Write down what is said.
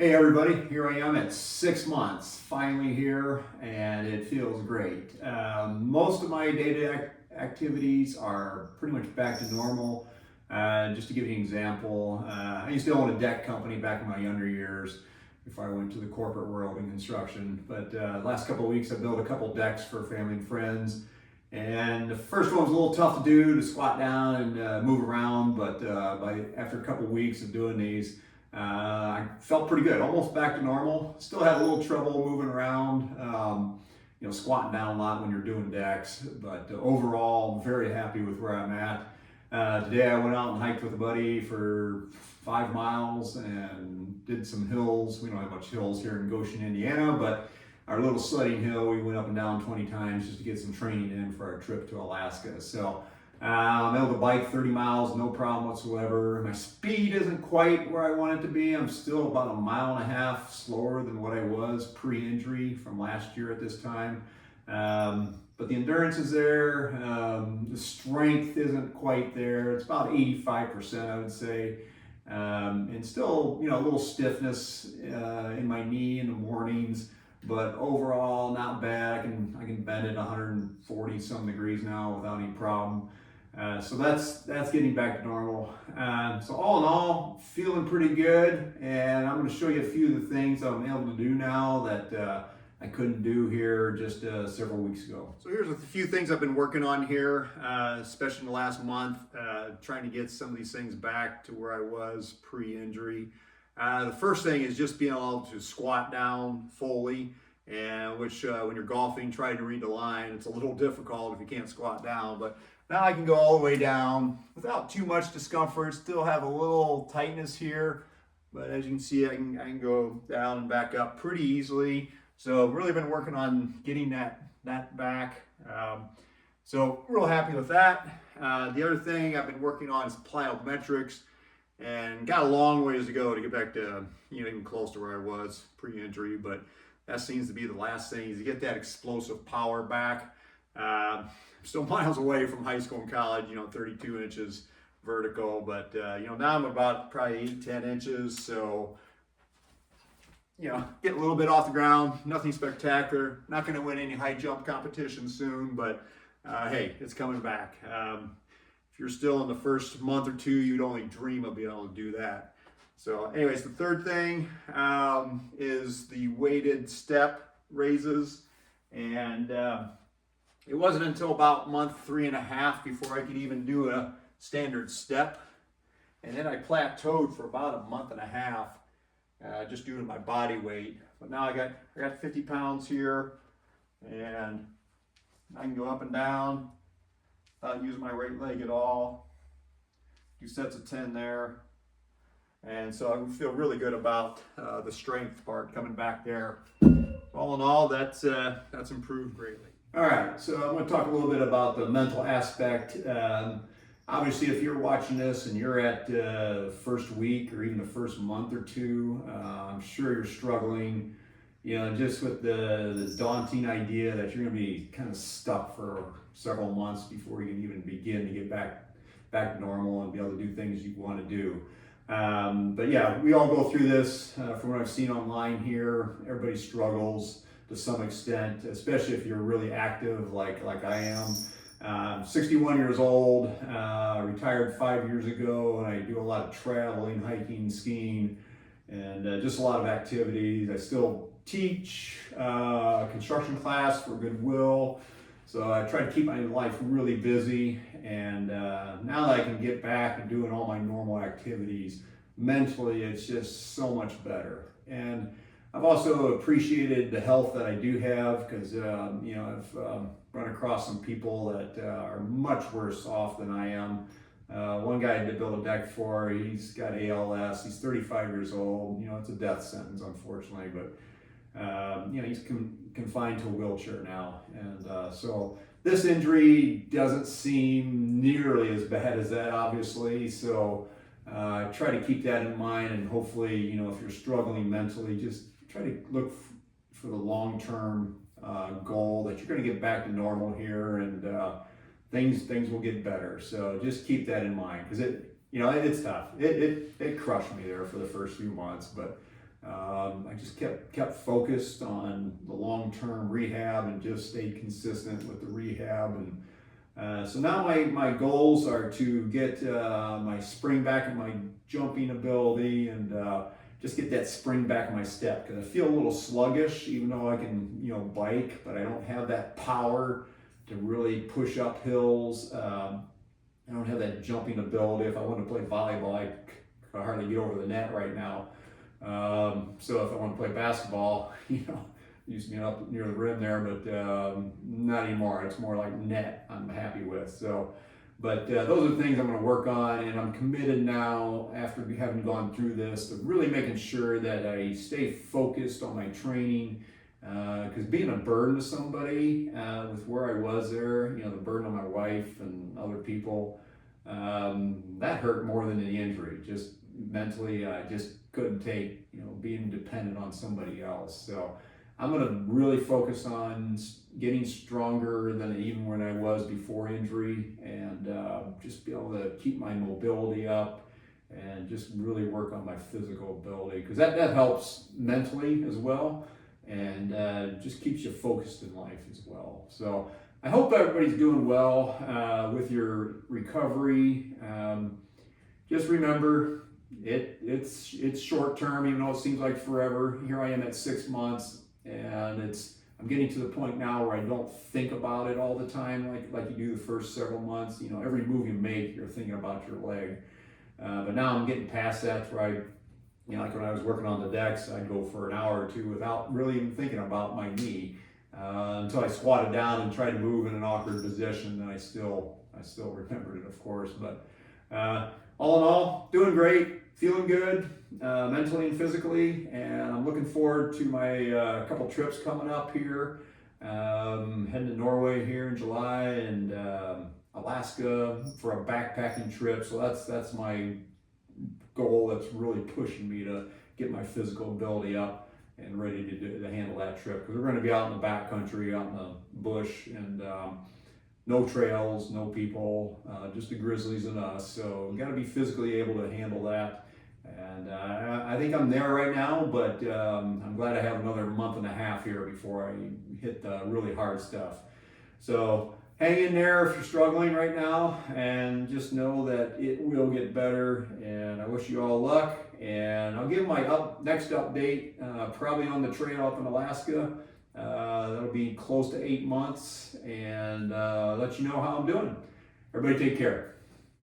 Hey everybody, here I am at 6 months, finally here, and it feels great. Most of my day-to-day activities are pretty much back to normal. Just to give you an example, I used to own a deck company back in my younger years before I went to the corporate world in construction. But last couple of weeks I built a couple decks for family and friends. And the first one was a little tough to do, to squat down and move around, but after a couple of weeks of doing these, I felt pretty good, almost back to normal. Still had a little trouble moving around, squatting down a lot when you're doing decks, but overall, very happy with where I'm at. Today I went out and hiked with a buddy for 5 miles and did some hills. We don't have much hills here in Goshen, Indiana, but our little sledding hill, we went up and down 20 times just to get some training in for our trip to Alaska. So I'm able to bike 30 miles, no problem whatsoever. My speed isn't quite where I want it to be. I'm still about 1.5 miles slower than what I was pre-injury from last year at this time. But the endurance is there. The strength isn't quite there. It's about 85%, I would say. And still, a little stiffness in my knee in the mornings. But overall, not bad. I can bend it 140 some degrees now without any problem. So that's getting back to normal. So all in all, feeling pretty good. And I'm going to show you a few of the things I'm able to do now that I couldn't do here just several weeks ago. So here's a few things I've been working on here, especially in the last month, trying to get some of these things back to where I was pre-injury. The first thing is just being able to squat down fully, and which when you're golfing, trying to read the line, it's a little difficult if you can't squat down. But now I can go all the way down without too much discomfort. Still have a little tightness here, but as you can see, I can go down and back up pretty easily. So really been working on getting that back. So real happy with that. The other thing I've been working on is plyometrics. And got a long ways to go to get back to, even close to where I was pre-injury, but that seems to be the last thing, is to get that explosive power back. Still miles away from high school and college, 32 inches vertical, but, now I'm about probably 8-10 inches, so, get a little bit off the ground, nothing spectacular. Not going to win any high jump competition soon, but, hey, it's coming back. If you're still in the first month or two, you'd only dream of being able to do that. So anyways, the third thing is the weighted step raises. And it wasn't until about month 3.5 before I could even do a standard step. And then I plateaued for about 1.5 months, just due to my body weight. But now I got 50 pounds here, and I can go up and down without using my right leg at all. 2 sets of 10 there. And so I feel really good about the strength part coming back there. All in all, that's improved greatly. All right, so I'm going to talk a little bit about the mental aspect. Obviously, if you're watching this and you're at the first week or even the first month or two, I'm sure you're struggling, just with the daunting idea that you're going to be kind of stuck for several months before you can even begin to get back to normal and be able to do things you want to do. But yeah, we all go through this. From what I've seen online here, everybody struggles to some extent, especially if you're really active like I am. 61 years old, retired 5 years ago, and I do a lot of traveling, hiking, skiing, and just a lot of activities. I still teach a construction class for Goodwill. So I try to keep my life really busy, and now that I can get back and doing all my normal activities, mentally it's just so much better. And I've also appreciated the health that I do have, because I've run across some people that are much worse off than I am. One guy I did build a deck for, he's got ALS, he's 35 years old. It's a death sentence, unfortunately, but he's confined to a wheelchair now. And so this injury doesn't seem nearly as bad as that, obviously. So try to keep that in mind, and hopefully, if you're struggling mentally, just try to look for the long-term goal that you're going to get back to normal here, and things will get better. So just keep that in mind, because it's tough. It crushed me there for the first few months, but I just kept focused on the long-term rehab and just stayed consistent with the rehab. And so now my goals are to get my spring back in my jumping ability, and just get that spring back in my step, because I feel a little sluggish even though I can bike, but I don't have that power to really push up hills. I don't have that jumping ability. If I want to play volleyball, I could hardly get over the net right now. So if I want to play basketball, used to be up near the rim there, but not anymore. It's more like net I'm happy with. So, but those are the things I'm going to work on, and I'm committed now, after having gone through this, to really making sure that I stay focused on my training. Because being a burden to somebody, with where I was there, the burden on my wife and other people, that hurt more than the injury. Just mentally, I just couldn't take, being dependent on somebody else. So I'm going to really focus on getting stronger than even when I was before injury, and just be able to keep my mobility up and just really work on my physical ability, because that helps mentally as well, and just keeps you focused in life as well. So I hope everybody's doing well with your recovery. Just remember, it's short term, even though it seems like forever. Here I am at 6 months, and I'm getting to the point now where I don't think about it all the time like you do the first several months. Every move you make, you're thinking about your leg. But now I'm getting past that, where I, like when I was working on the decks, I'd go for an hour or two without really even thinking about my knee, until I squatted down and tried to move in an awkward position. And I still remembered it, of course. But all in all, doing great, feeling good, mentally and physically, and I'm looking forward to my couple trips coming up here. Heading to Norway here in July, and Alaska for a backpacking trip. So that's my goal. That's really pushing me to get my physical ability up and ready to handle that trip, because we're going to be out in the backcountry, out in the bush, and no trails, no people, just the grizzlies and us. So we've got to be physically able to handle that. And I think I'm there right now, but I'm glad I have another month and a half here before I hit the really hard stuff. So hang in there if you're struggling right now, and just know that it will get better. And I wish you all luck. And I'll give my next update probably on the trail up in Alaska. That'll be close to 8 months, and let you know how I'm doing. Everybody take care.